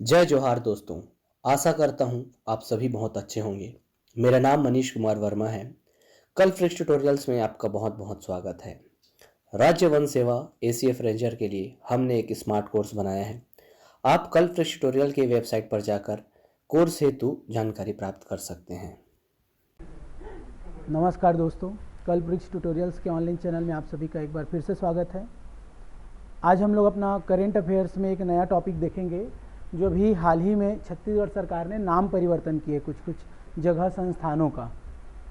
जय जोहार दोस्तों। आशा करता हूँ आप सभी बहुत अच्छे होंगे। मेरा नाम मनीष कुमार वर्मा है। कल फ्रिक्स ट्यूटोरियल्स में आपका बहुत बहुत स्वागत है। राज्य वन सेवा एसीएफ रेंजर के लिए हमने एक स्मार्ट कोर्स बनाया है। आप कल फ्रिक्स ट्यूटोरियल के वेबसाइट पर जाकर कोर्स हेतु जानकारी प्राप्त कर सकते हैं। नमस्कार दोस्तों, कल ब्रिक्स ट्यूटोरियल्स के ऑनलाइन चैनल में आप सभी का एक बार फिर से स्वागत है। आज हम लोग अपना करेंट अफेयर्स में एक नया टॉपिक देखेंगे जो भी हाल ही में छत्तीसगढ़ सरकार ने नाम परिवर्तन किए कुछ जगह संस्थानों का,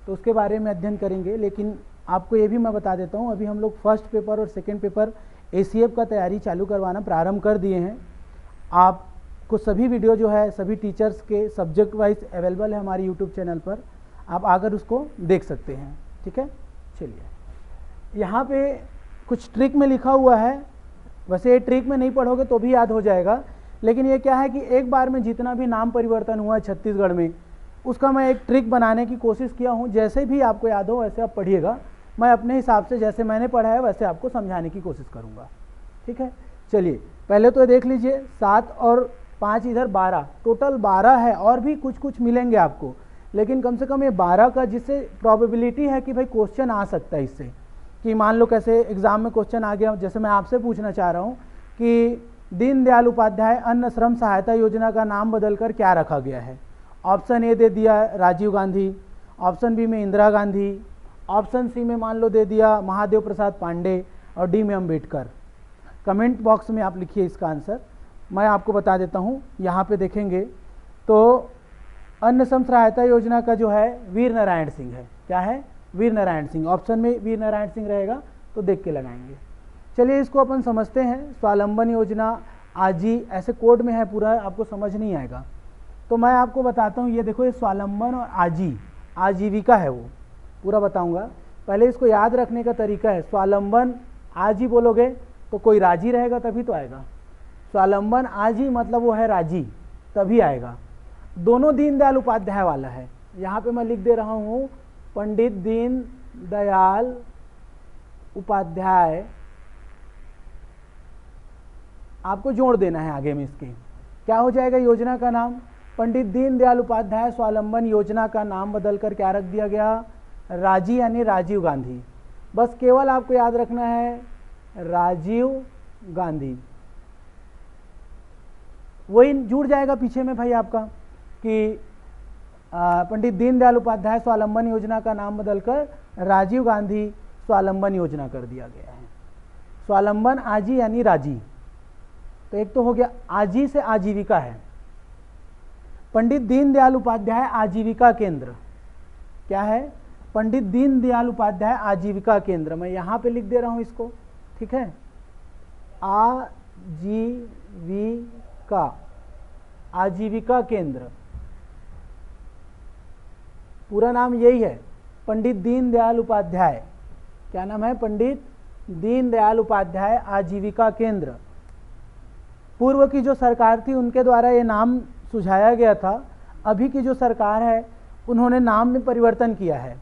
तो उसके बारे में अध्ययन करेंगे। लेकिन आपको ये भी मैं बता देता हूँ, अभी हम लोग फर्स्ट पेपर और सेकेंड पेपर एसीएफ का तैयारी चालू करवाना प्रारंभ कर दिए हैं। आपको सभी वीडियो जो है सभी टीचर्स के सब्जेक्ट वाइज अवेलेबल है हमारे यूट्यूब चैनल पर, आप आकर उसको देख सकते हैं। ठीक है, चलिए यहाँ पे कुछ ट्रिक में लिखा हुआ है। वैसे ये ट्रिक में नहीं पढ़ोगे तो भी याद हो जाएगा, लेकिन ये क्या है कि एक बार में जितना भी नाम परिवर्तन हुआ है छत्तीसगढ़ में, उसका मैं एक ट्रिक बनाने की कोशिश किया हूँ। जैसे भी आपको याद हो वैसे आप पढ़िएगा। मैं अपने हिसाब से जैसे मैंने पढ़ा है वैसे आपको समझाने की कोशिश करूँगा। ठीक है, चलिए पहले तो ये देख लीजिए 7 और 5 इधर 12, टोटल 12 है। और भी कुछ मिलेंगे आपको, लेकिन कम से कम ये 12 का, जिससे प्रोबेबिलिटी है कि भाई क्वेश्चन आ सकता है इससे। कि मान लो कैसे एग्जाम में क्वेश्चन आ गया, जैसे मैं आपसे पूछना चाह रहा हूँ कि दीनदयाल उपाध्याय अन्न श्रम सहायता योजना का नाम बदलकर क्या रखा गया है। ऑप्शन ए दे दिया राजीव गांधी, ऑप्शन बी में इंदिरा गांधी, ऑप्शन सी में मान लो दे दिया महादेव प्रसाद पांडे, और डी में अम्बेडकर। कमेंट बॉक्स में आप लिखिए इसका आंसर, मैं आपको बता देता हूँ। यहाँ पे देखेंगे तो अन्न श्रम सहायता योजना का जो है वीर नारायण सिंह है। क्या है? वीर नारायण सिंह। ऑप्शन में वीर नारायण सिंह रहेगा तो देख के लगाएंगे। चलिए इसको अपन समझते हैं। स्वावलंबन योजना, आजी, ऐसे कोड में है पूरा, आपको समझ नहीं आएगा तो मैं आपको बताता हूँ। ये देखो, ये स्वावलंबन और आजी, आजीविका है, वो पूरा बताऊँगा। पहले इसको याद रखने का तरीका है, स्वावलंबन आजी बोलोगे तो कोई राजी रहेगा तभी तो आएगा। स्वावलंबन आजी मतलब वो है राजी, तभी आएगा। दोनों दीनदयाल उपाध्याय वाला है। यहाँ पे मैं लिख दे रहा हूँ पंडित दीनदयाल उपाध्याय, आपको जोड़ देना है आगे में। इसके क्या हो जाएगा योजना का नाम? पंडित दीनदयाल उपाध्याय स्वावलंबन योजना का नाम बदलकर क्या रख दिया गया? राजी यानी राजीव गांधी। बस केवल आपको याद रखना है राजीव गांधी, वही जुड़ जाएगा पीछे में भाई आपका कि पंडित दीनदयाल उपाध्याय स्वावलंबन योजना का नाम बदलकर राजीव गांधी स्वावलंबन योजना कर दिया गया है। स्वावलंबन आजी यानी राजी, तो एक तो हो गया। आजी से आजीविका है, पंडित दीनदयाल उपाध्याय आजीविका केंद्र। क्या है? पंडित दीनदयाल उपाध्याय आजीविका केंद्र। मैं यहाँ पे लिख दे रहा हूँ इसको, ठीक है। आजीविका केंद्र, पूरा नाम यही है, पंडित दीनदयाल उपाध्याय। क्या नाम है? पंडित दीनदयाल उपाध्याय आजीविका केंद्र। पूर्व की जो सरकार थी उनके द्वारा ये नाम सुझाया गया था। अभी की जो सरकार है उन्होंने नाम में परिवर्तन किया है।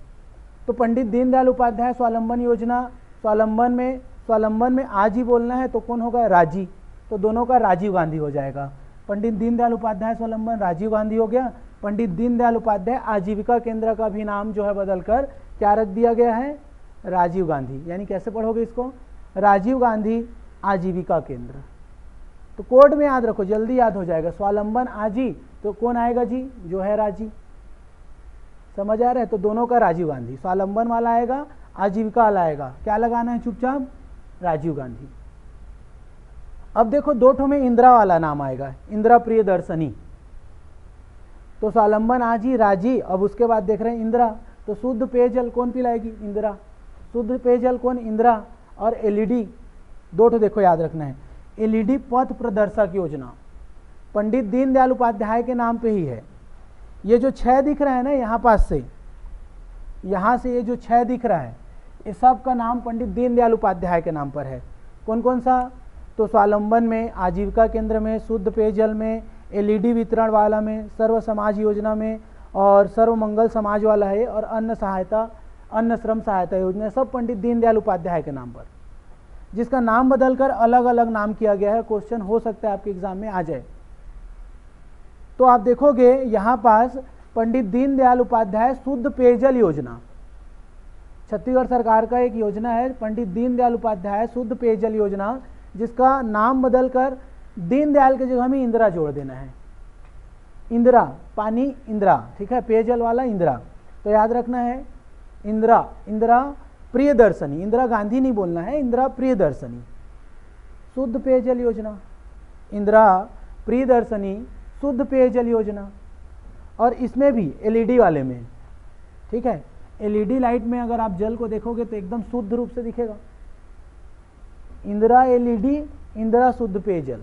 तो पंडित दीनदयाल उपाध्याय स्वावलंबन योजना, स्वावलंबन में आज ही बोलना है तो कौन होगा? राजी। तो दोनों का राजीव गांधी हो जाएगा। पंडित दीनदयाल उपाध्याय स्वावलंबन राजीव गांधी हो गया। पंडित दीनदयाल उपाध्याय आजीविका केंद्र का भी नाम जो है बदलकर क्या रख दिया गया है? राजीव गांधी। यानी कैसे पढ़ोगे इसको? राजीव गांधी आजीविका केंद्र। तो कोड में याद रखो, जल्दी याद हो जाएगा। स्वावलंबन आजी तो कौन आएगा जी? जो है राजी। समझ आ रहा है? तो दोनों का राजीव गांधी, स्वावलंबन वाला आएगा, आजीविका वाला आएगा। क्या लगाना है? चुपचाप राजीव गांधी। अब देखो दो ठो में इंदिरा वाला नाम आएगा, इंदिरा प्रियदर्शनी। तो स्वावलंबन आजी राजी, अब उसके बाद देख रहे हैं इंदिरा। तो शुद्ध पेयजल कौन पिलाएगी? इंदिरा। शुद्ध पेयजल कौन? इंदिरा। और एलईडी, दो ठो देखो याद रखना है। एलईडी पथ प्रदर्शक योजना पंडित दीनदयाल उपाध्याय के नाम पे ही है। ये जो 6 दिख रहा है ना यहाँ पास से, यहाँ से ये जो 6 दिख रहा है, ये सब का नाम पंडित दीनदयाल उपाध्याय के नाम पर है। कौन कौन सा? तो स्वावलंबन में, आजीविका केंद्र में, शुद्ध पेयजल में, एलईडी वितरण वाला में, सर्व समाज योजना में, और सर्व मंगल समाज वाला है, और अन्न श्रम सहायता योजना, सब पंडित दीनदयाल उपाध्याय के नाम पर। जिसका नाम बदलकर अलग अलग नाम किया गया है। क्वेश्चन हो सकता है आपके एग्जाम में आ जाए। तो आप देखोगे यहाँ पास पंडित दीनदयाल उपाध्याय शुद्ध पेयजल योजना, छत्तीसगढ़ सरकार का एक योजना है पंडित दीनदयाल उपाध्याय शुद्ध पेयजल योजना, जिसका नाम बदलकर दीनदयाल की जगह में इंदिरा जोड़ देना है। इंदिरा, पानी इंदिरा, ठीक है, पेयजल वाला इंदिरा, तो याद रखना है इंदिरा, इंदिरा प्रियदर्शनी, इंदिरा गांधी नहीं बोलना है, इंदिरा प्रियदर्शनी शुद्ध पेयजल योजना, इंदिरा प्रियदर्शनी शुद्ध पेयजल योजना। और इसमें भी एलईडी वाले में, ठीक है, एलईडी लाइट में अगर आप जल को देखोगे तो एकदम शुद्ध रूप से दिखेगा। इंदिरा एलईडी, इंदिरा शुद्ध पेयजल,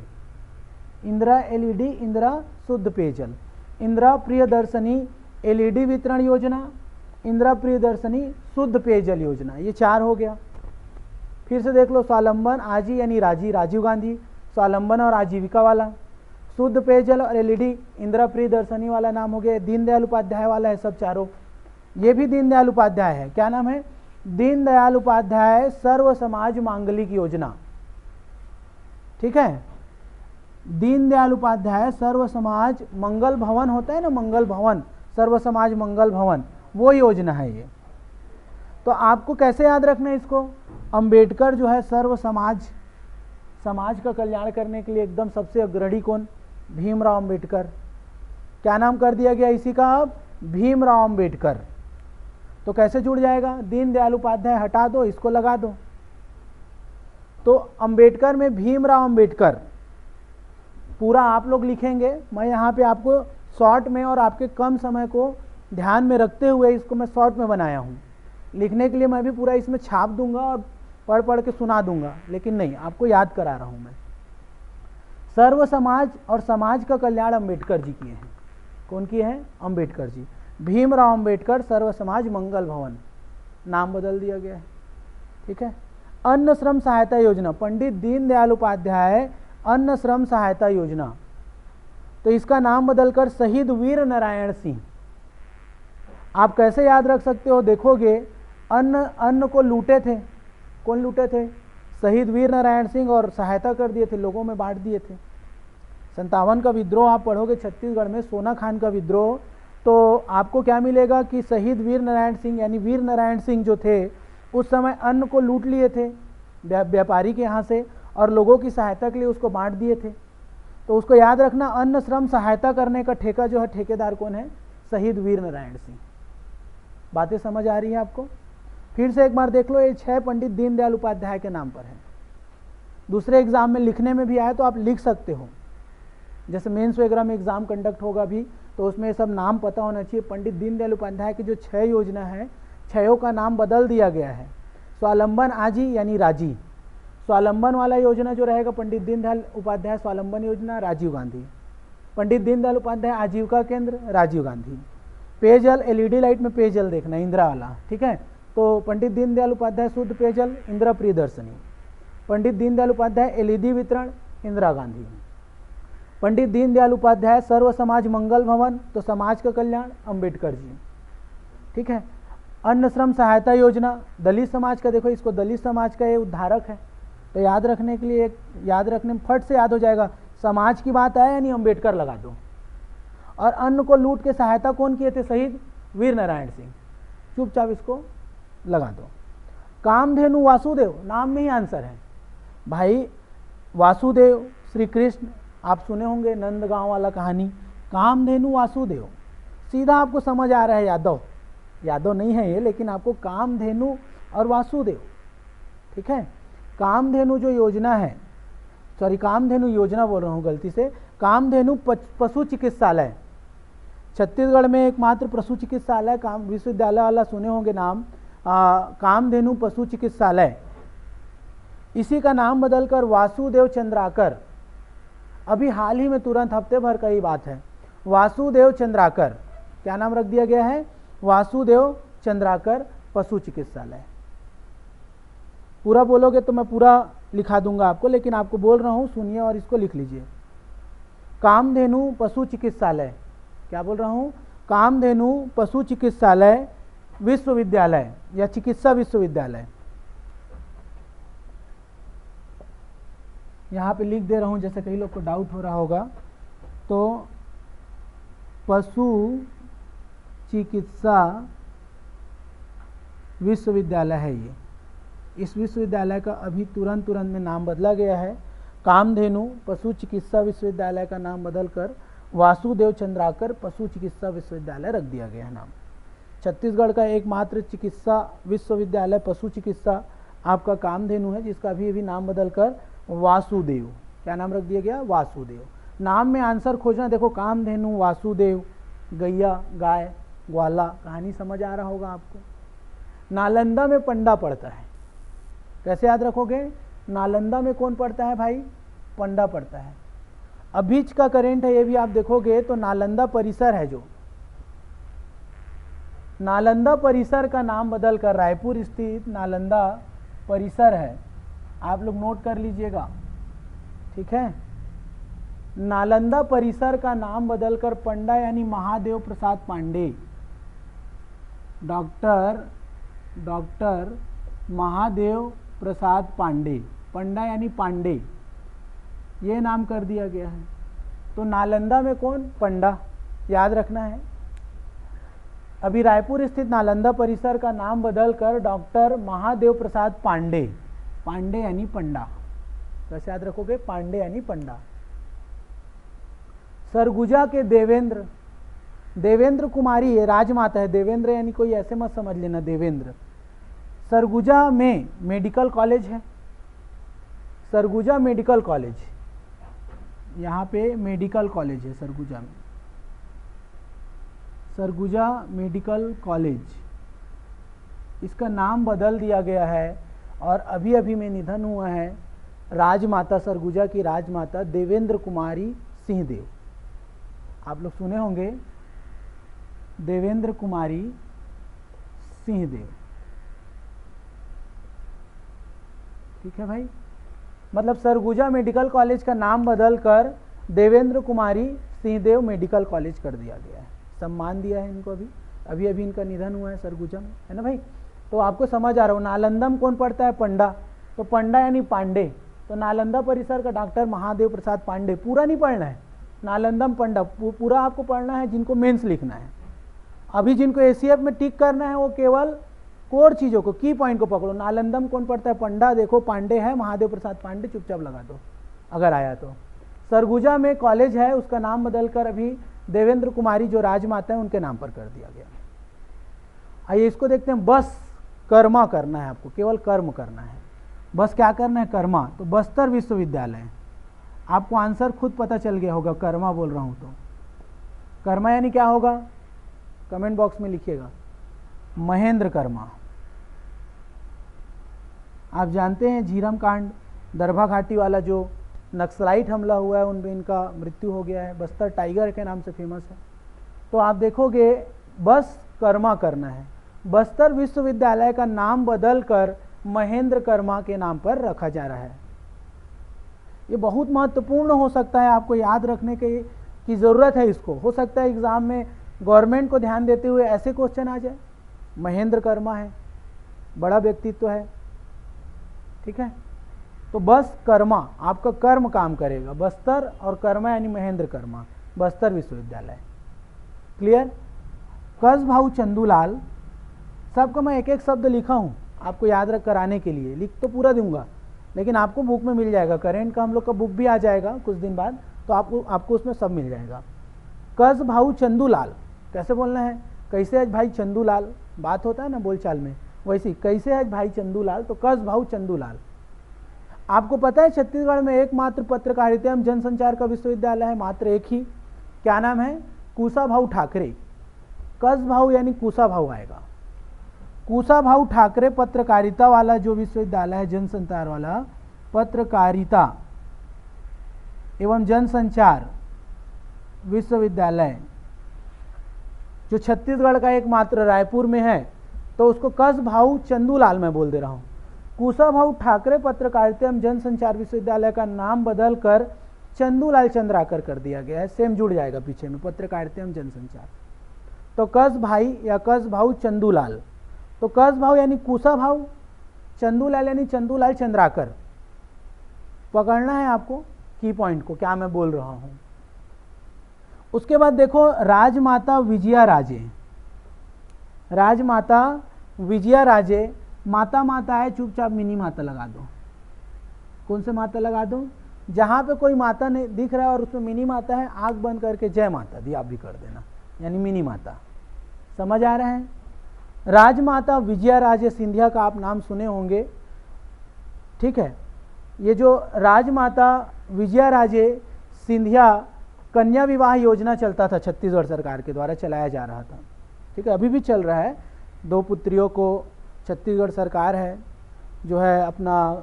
इंदिरा एलईडी, इंदिरा शुद्ध पेयजल, इंदिरा प्रियदर्शनी एलईडी वितरण योजना, इंदिरा प्रियदर्शनी शुद्ध पेयजल योजना, ये 4 हो गया। फिर से देख लो, स्वावलंबन आजी यानी राजी, राजीव गांधी, स्वावलंबन और आजीविका वाला, शुद्ध पेयजल और एलईडी इंदिरा प्रियदर्शनी वाला नाम हो गया। दीनदयाल उपाध्याय वाला है सब चारों, ये भी दीनदयाल उपाध्याय है। क्या नाम है? दीनदयाल उपाध्याय सर्व समाज मांगलिक योजना, ठीक है, दीनदयाल उपाध्याय सर्व समाज मंगल भवन होता है ना, मंगल भवन, सर्व समाज मंगल भवन, वो योजना है ये। तो आपको कैसे याद रखना है इसको? अंबेडकर जो है सर्व समाज, समाज का कल्याण करने के लिए एकदम सबसे अग्रणी कौन? भीमराव अंबेडकर। क्या नाम कर दिया गया इसी का अब? भीमराव अंबेडकर। तो कैसे जुड़ जाएगा? दीनदयाल उपाध्याय हटा दो, इसको लगा दो, तो अंबेडकर में भीमराव अंबेडकर पूरा आप लोग लिखेंगे। मैं यहाँ पे आपको शॉर्ट में और आपके कम समय को ध्यान में रखते हुए इसको मैं शॉर्ट में बनाया हूँ। लिखने के लिए मैं भी पूरा इसमें छाप दूंगा और पढ़ पढ़ के सुना दूंगा, लेकिन नहीं, आपको याद करा रहा हूँ मैं। सर्व समाज और समाज का कल्याण अंबेडकर जी किए हैं। कौन किए हैं? अंबेडकर जी। भीमराव अंबेडकर सर्व समाज मंगल भवन, नाम बदल दिया गया है, ठीक है। अन्न श्रम सहायता योजना, पंडित दीनदयाल उपाध्याय अन्न श्रम सहायता योजना, तो इसका नाम बदलकर शहीद वीर नारायण सिंह। आप कैसे याद रख सकते हो? देखोगे, अन्न को लूटे थे, कौन लूटे थे? शहीद वीर नारायण सिंह, और सहायता कर दिए थे, लोगों में बांट दिए थे। 57 का विद्रोह आप पढ़ोगे छत्तीसगढ़ में, सोना खान का विद्रोह, तो आपको क्या मिलेगा कि शहीद वीर नारायण सिंह यानी वीर नारायण सिंह जो थे उस समय अन्न को लूट लिए थे व्यापारी के यहाँ से, और लोगों की सहायता के लिए उसको बांट दिए थे। तो उसको याद रखना, अन्न श्रम सहायता करने का ठेका जो है, ठेकेदार कौन है? शहीद वीर नारायण सिंह। बातें समझ आ रही है आपको? फिर से एक बार देख लो, ये 6 पंडित दीनदयाल उपाध्याय के नाम पर है। दूसरे एग्जाम में लिखने में भी आए तो आप लिख सकते हो, जैसे मेंस वगैरह में एग्जाम कंडक्ट होगा भी, तो उसमें सब नाम पता होना चाहिए। पंडित दीनदयाल उपाध्याय की जो 6 योजना है, 6 का नाम बदल दिया गया है। स्वावलंबन आजी यानी राजी, स्वावलंबन वाला योजना जो रहेगा पंडित दीनदयाल उपाध्याय स्वावलंबन योजना, राजीव गांधी। पंडित दीनदयाल उपाध्याय आजीविका केंद्र, राजीव गांधी। पेयजल, एलईडी लाइट में पेयजल देखना, इंदिरा वाला, ठीक है। तो पंडित दीनदयाल उपाध्याय शुद्ध पेयजल, इंदिरा प्रियदर्शनी। पंडित दीनदयाल उपाध्याय एलईडी वितरण, इंदिरा गांधी। पंडित दीनदयाल उपाध्याय सर्व समाज मंगल भवन, तो समाज का कल्याण, अंबेडकर जी, ठीक है। अन्न श्रम सहायता योजना, दलित समाज का, देखो इसको दलित समाज का ये उद्धारक है, तो याद रखने के लिए, याद रखने में फट से याद हो जाएगा, समाज की बात आए यानी अंबेडकर लगा दो। और अन्न को लूट के सहायता कौन किए थे? शहीद वीर नारायण सिंह, चुपचाप इसको लगा दो। कामधेनु वासुदेव, नाम में ही आंसर है भाई। वासुदेव श्री कृष्ण, आप सुने होंगे नंदगांव वाला कहानी, कामधेनु वासुदेव, सीधा आपको समझ आ रहा है। यादव, यादव नहीं है ये, लेकिन आपको कामधेनु और वासुदेव, ठीक है। कामधेनु जो योजना है, सॉरी कामधेनु योजना बोल रहा हूँ गलती से, कामधेनु पशु चिकित्सालय, छत्तीसगढ़ में एकमात्र पशु चिकित्सालय, काम विश्वविद्यालय वाला सुने होंगे नाम, कामधेनु पशु चिकित्सालय, इसी का नाम बदलकर वासुदेव चंद्राकर, अभी हाल ही में तुरंत हफ्ते भर का ही बात है, वासुदेव चंद्राकर, क्या नाम रख दिया गया है? वासुदेव चंद्राकर पशु चिकित्सालय। पूरा बोलोगे तो मैं पूरा लिखा दूंगा आपको, लेकिन आपको बोल रहा हूँ सुनिए और इसको लिख लीजिए। कामधेनु पशु चिकित्सालय, क्या बोल रहा हूँ? कामधेनु पशु चिकित्सालय विश्वविद्यालय या चिकित्सा विश्वविद्यालय, यहाँ पे लिख दे रहा हूँ, जैसे कई लोग को डाउट हो रहा होगा। तो पशु चिकित्सा विश्वविद्यालय है ये। इस विश्वविद्यालय का अभी तुरंत में नाम बदला गया है। कामधेनु पशु चिकित्सा विश्वविद्यालय का नाम बदलकर वासुदेव चंद्राकर पशु चिकित्सा विश्वविद्यालय रख दिया गया है नाम। छत्तीसगढ़ का एकमात्र चिकित्सा विश्वविद्यालय पशु चिकित्सा आपका कामधेनु है, जिसका अभी नाम बदलकर वासुदेव, क्या नाम रख दिया गया, वासुदेव। नाम में आंसर खोजना, देखो कामधेनु, वासुदेव, गैया, गाय, ग्वाला, कहानी समझ आ रहा होगा आपको। नालंदा में पंडा पढ़ता है, कैसे याद रखोगे, नालंदा में कौन पढ़ता है भाई, पंडा पढ़ता है। अभीच का करेंट है, ये भी आप देखोगे तो नालंदा परिसर है, जो नालंदा परिसर का नाम बदलकर रायपुर स्थित नालंदा परिसर है, आप लोग नोट कर लीजिएगा, ठीक है। नालंदा परिसर का नाम बदलकर पंडा यानी महादेव प्रसाद पांडे, डॉक्टर महादेव प्रसाद पांडे, पंडा यानी पांडे, ये नाम कर दिया गया है। तो नालंदा में कौन, पंडा, याद रखना है। अभी रायपुर स्थित नालंदा परिसर का नाम बदलकर डॉक्टर महादेव प्रसाद पांडे, पांडे यानी पंडा, कैसे याद रखोगे, पांडे यानी पंडा। सरगुजा के देवेंद्र कुमारी ये राजमाता है, देवेंद्र यानी कोई ऐसे मत समझ लेना, देवेंद्र। सरगुजा में मेडिकल कॉलेज है, सरगुजा मेडिकल कॉलेज, यहाँ पे मेडिकल कॉलेज है सरगुजा में, सरगुजा मेडिकल कॉलेज, इसका नाम बदल दिया गया है और अभी में निधन हुआ है राजमाता, सरगुजा की राजमाता देवेंद्र कुमारी सिंहदेव, आप लोग सुने होंगे, देवेंद्र कुमारी सिंहदेव, ठीक है भाई। मतलब सरगुजा मेडिकल कॉलेज का नाम बदलकर देवेंद्र कुमारी सिंहदेव मेडिकल कॉलेज कर दिया गया है, सम्मान दिया है इनको। अभी इनका निधन हुआ है सरगुजा में, है ना भाई। तो आपको समझ आ रहा हो, नालंदा में कौन पढ़ता है, पंडा, तो पंडा यानी पांडे, तो नालंदा परिसर का डॉक्टर महादेव प्रसाद पांडे, पूरा नहीं पढ़ना है, नालंदा में पंडा पूरा आपको पढ़ना है, जिनको मेंस लिखना है। अभी जिनको एसीएफ में टिक करना है वो केवल कोर चीज़ों को, की पॉइंट को पकड़ो। नालंदा में कौन पढ़ता है, पंडा, देखो पांडे है, महादेव प्रसाद पांडे, चुपचाप लगा दो अगर आया तो। सरगुजा में कॉलेज है, उसका नाम बदलकर अभी देवेंद्र कुमारी जो राजमाता है उनके नाम पर कर दिया गया। आइए इसको देखते हैं, बस कर्मा करना है आपको, केवल कर्म करना है, बस क्या करना है, कर्मा। तो बस्तर विश्वविद्यालय, आपको आंसर खुद पता चल गया होगा, कर्मा बोल रहा हूँ तो कर्मा यानी क्या होगा, कमेंट बॉक्स में लिखिएगा, महेंद्र कर्मा। आप जानते हैं झीरम कांड, दरभा घाटी वाला जो नक्सलाइट हमला हुआ है, उनमें इनका मृत्यु हो गया है, बस्तर टाइगर के नाम से फेमस है। तो आप देखोगे बस कर्मा करना है, बस्तर विश्वविद्यालय का नाम बदलकर महेंद्र कर्मा के नाम पर रखा जा रहा है। ये बहुत महत्वपूर्ण हो सकता है, आपको याद रखने की ज़रूरत है इसको। हो सकता है एग्ज़ाम में गवर्नमेंट को ध्यान देते हुए ऐसे क्वेश्चन आ जाए, महेंद्र कर्मा है, बड़ा व्यक्तित्व है, ठीक है। तो बस कर्मा, आपका कर्म काम करेगा, बस्तर और कर्मा यानी महेंद्र कर्मा, बस्तर विश्वविद्यालय, क्लियर। कसभाऊ चंदूलाल, सबका मैं एक एक शब्द लिखा हूँ आपको याद रख कराने के लिए, लिख तो पूरा दूंगा लेकिन आपको बुक में मिल जाएगा, करेंट का हम लोग का बुक भी आ जाएगा कुछ दिन बाद, तो आपको उसमें सब मिल जाएगा। कसभाऊ चंदूलाल, कैसे बोलना है, कैसे है भाई चंदूलाल, बात होता है ना बोलचाल में, वैसी कैसे है भाई चंदूलाल, तो कसभाऊ चंदूलाल। आपको पता है छत्तीसगढ़ में एकमात्र पत्रकारिता एवं जनसंचार का विश्वविद्यालय है, मात्र एक ही, क्या नाम है, कुशाभाऊ ठाकरे। कसभाऊ यानी कुशाभाऊ आएगा, कुशाभाऊ ठाकरे पत्रकारिता वाला जो विश्वविद्यालय है, जनसंचार वाला, पत्रकारिता एवं जनसंचार विश्वविद्यालय जो छत्तीसगढ़ का एकमात्र रायपुर में है, तो उसको कसभाऊ चंदूलाल मैं बोल दे रहा हूँ। कुशाभाऊ ठाकरे पत्रकारिता एवं जनसंचार विश्वविद्यालय का नाम बदलकर चंदूलाल चंद्राकर कर दिया गया है, सेम जुड़ जाएगा पीछे में, पत्रकारिता एवं जनसंचार। तो कस भाई या कसभाऊ चंदूलाल, तो कसभाऊ यानी कुशाभाऊ, चंदूलाल यानी चंदूलाल चंद्राकर, पकड़ना है आपको की पॉइंट को, क्या मैं बोल रहा हूं। उसके बाद देखो राजमाता विजया राजे, राजमाता विजया राजे, माता माता है, चुपचाप मिनी माता लगा दो। कौन से माता लगा दो? जहाँ पे कोई माता नहीं दिख रहा है और उसमें मिनी माता है, आंख बंद करके जय माता दी आप भी कर देना, यानी मिनी माता। समझ आ रहा है? राजमाता विजया राजे सिंधिया का आप नाम सुने होंगे, ठीक है। ये जो राजमाता विजया राजे सिंधिया कन्या विवाह योजना चलता था, छत्तीसगढ़ सरकार के द्वारा चलाया जा रहा था, ठीक है, अभी भी चल रहा है। 2 पुत्रियों को छत्तीसगढ़ सरकार है जो है अपना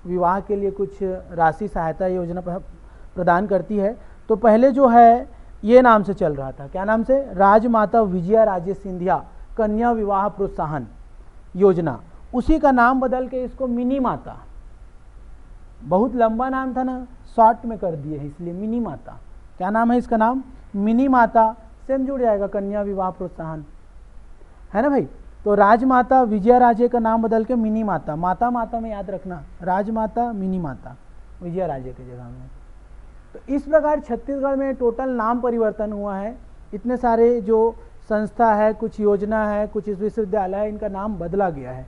विवाह के लिए कुछ राशि सहायता योजना प्रदान करती है। तो पहले जो है ये नाम से चल रहा था, क्या नाम से? राजमाता विजया राजे सिंधिया कन्या विवाह प्रोत्साहन योजना। उसी का नाम बदल के इसको मिनी माता, बहुत लंबा नाम था ना, शॉर्ट में कर दिए है, इसलिए मिनी माता। क्या नाम है इसका? नाम मिनी माता, सेम जुड़ जाएगा, कन्या विवाह प्रोत्साहन, है ना भाई। तो राजमाता विजया राजे का नाम बदल के मिनी माता, माता माता में याद रखना, राजमाता मिनी माता विजया राजे की जगह में। तो इस प्रकार छत्तीसगढ़ में टोटल नाम परिवर्तन हुआ है। इतने सारे जो संस्था है, कुछ योजना है, कुछ विश्वविद्यालय है, इनका नाम बदला गया है।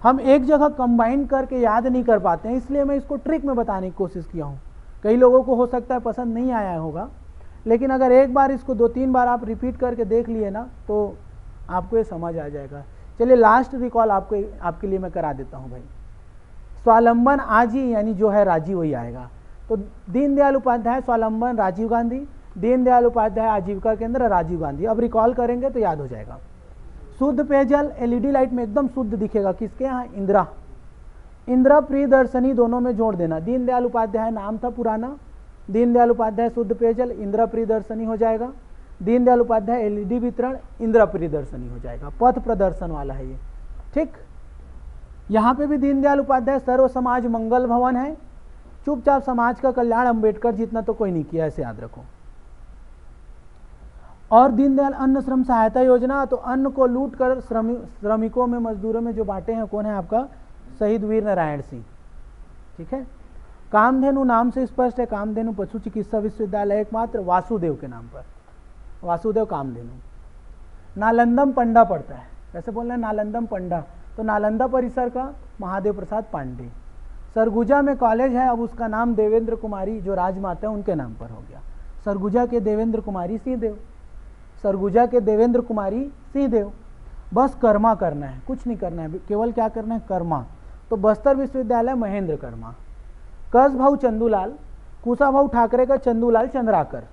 हम एक जगह कंबाइन करके याद नहीं कर पाते हैं, इसलिए मैं इसको ट्रिक में बताने की कोशिश किया हूँ। कई लोगों को हो सकता है पसंद नहीं आया होगा, लेकिन अगर एक बार इसको 2-3 बार आप रिपीट करके देख लिए ना तो आपको ये समझ आ जाएगा। चलिए लास्ट रिकॉल आपके लिए मैं करा देता हूँ भाई। स्वावलंबन आज ही यानी जो है राजीव वही आएगा। तो दीनदयाल उपाध्याय स्वावलंबन राजीव गांधी, दीनदयाल उपाध्याय आजीविका केंद्र राजीव गांधी। अब रिकॉल करेंगे तो याद हो जाएगा। शुद्ध पेयजल एलईडी लाइट में एकदम शुद्ध दिखेगा, किसके यहाँ? इंदिरा, इंदिरा प्रियदर्शनी दोनों में जोड़ देना। दीनदयाल उपाध्याय नाम था पुराना, दीनदयाल उपाध्याय शुद्ध पेयजल, इंदिरा प्रियदर्शनी हो जाएगा। दीनदयाल उपाध्याय एलईडी वितरण, इंदिरा प्रियदर्शनी हो जाएगा। पथ प्रदर्शन वाला है ये, ठीक। यहाँ पे भी दीनदयाल उपाध्याय सर्व समाज मंगल भवन है, चुपचाप समाज का कल्याण अंबेडकर जितना तो कोई नहीं किया, ऐसे याद रखो। और दीनदयाल अन्न श्रम सहायता योजना, तो अन्न को लूट कर श्रमिकों में, मजदूरों में जो बांटे हैं, कौन है आपका? शहीद वीर नारायण सिंह, ठीक है। कामधेनु नाम से स्पष्ट है, कामधेनु पशु चिकित्सा विश्वविद्यालय एकमात्र, वासुदेव के नाम पर, वासुदेव कामधेनु। नालंदम पंडा पड़ता है, कैसे बोलना है? नालंदम पंडा, तो नालंदा परिसर का महादेव प्रसाद पांडे। सरगुजा में कॉलेज है, अब उसका नाम देवेंद्र कुमारी जो राजमाता है उनके नाम पर हो गया। सरगुजा के देवेंद्र कुमारी सिंहदेव, सरगुजा के देवेंद्र कुमारी सिंहदेव। बस कर्मा करना है, कुछ नहीं करना है, केवल क्या करना है? कर्मा। तो बस्तर विश्वविद्यालय महेंद्र कर्मा। कस भाऊ चंदूलाल, कुशा भाऊ ठाकरे का चंदूलाल चंद्राकर।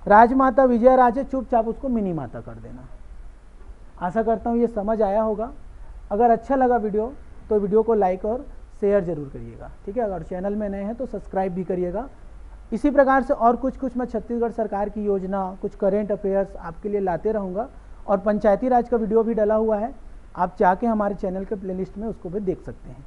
राजमाता विजया राजे, चुपचाप उसको मिनी माता कर देना। आशा करता हूँ ये समझ आया होगा। अगर अच्छा लगा वीडियो तो वीडियो को लाइक और शेयर जरूर करिएगा, ठीक है। अगर चैनल में नए हैं तो सब्सक्राइब भी करिएगा। इसी प्रकार से और कुछ मैं छत्तीसगढ़ सरकार की योजना, कुछ करेंट अफेयर्स आपके लिए लाते रहूँगा। और पंचायती राज का वीडियो भी डला हुआ है, आप जाके हमारे चैनल के प्लेलिस्ट में उसको भी देख सकते हैं।